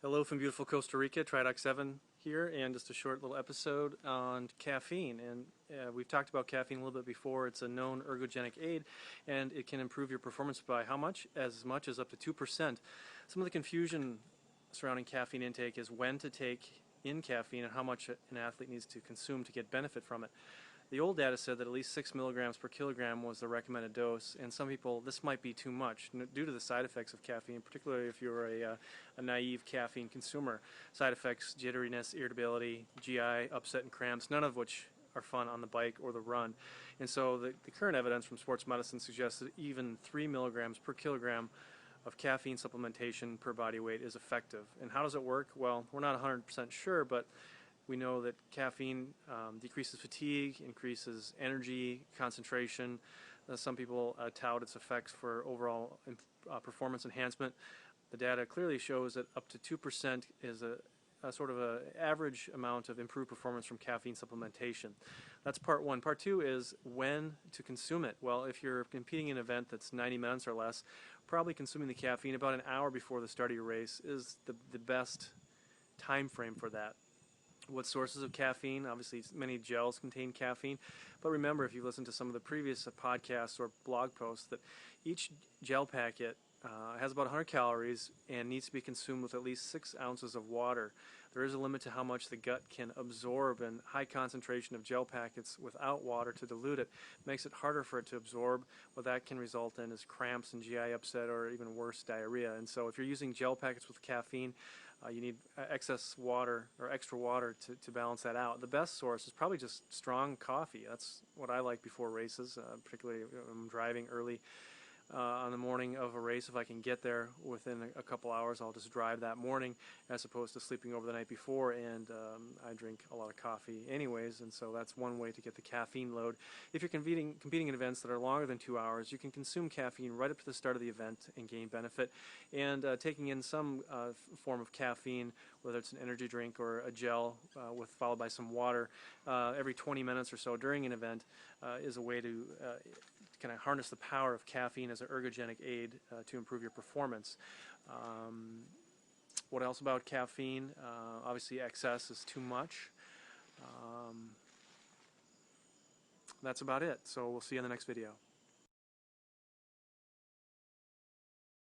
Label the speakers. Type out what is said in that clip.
Speaker 1: Hello from beautiful Costa Rica, Triathlon here, and just a short little episode on caffeine. And we've talked about caffeine a little bit before. It's a known ergogenic aid, and it can improve your performance by how much? As much as up to 2%. Some of the confusion surrounding caffeine intake is when to take in caffeine and how much an athlete needs to consume to get benefit from it. The old data said that at least 6 milligrams per kilogram was the recommended dose, and some people, this might be too much due to the side effects of caffeine, particularly if you're a naive caffeine consumer. Side effects, jitteriness, irritability, GI, upset and cramps, none of which are fun on the bike or the run. And so the current evidence from sports medicine suggests that even 3 milligrams per kilogram of caffeine supplementation per body weight is effective. And how does it work? Well, we're not 100% sure, but we know that caffeine decreases fatigue, increases energy, concentration. Some people tout its effects for overall performance enhancement. The data clearly shows that up to 2% is a sort of an average amount of improved performance from caffeine supplementation. That's part one. Part two is when to consume it. Well, if you're competing in an event that's 90 minutes or less, probably consuming the caffeine about an hour before the start of your race is the best time frame for that. What sources of caffeine? Obviously, many gels contain caffeine, but remember, if you've listened to some of the previous podcasts or blog posts, that each gel packet has about 100 calories and needs to be consumed with at least 6 ounces of water. There is a limit to how much the gut can absorb, and high concentration of gel packets without water to dilute it makes it harder for it to absorb. What that can result in is cramps and GI upset, or even worse, diarrhea. And so if you're using gel packets with caffeine, you need excess water or extra water to balance that out. The best source is probably just strong coffee. That's what I like before races, particularly when I'm driving early on the morning of a race. If I can get there within a couple hours, I'll just drive that morning as opposed to sleeping over the night before, and I drink a lot of coffee anyways, and so that's one way to get the caffeine load. If you're competing in events that are longer than 2 hours, you can consume caffeine right up to the start of the event and gain benefit, and taking in some form of caffeine, whether it's an energy drink or a gel followed by some water every 20 minutes or so during an event is a way to kind of harness the power of caffeine as an ergogenic aid to improve your performance. What else about caffeine? Obviously, excess is too much. That's about it. So we'll see you in the next video.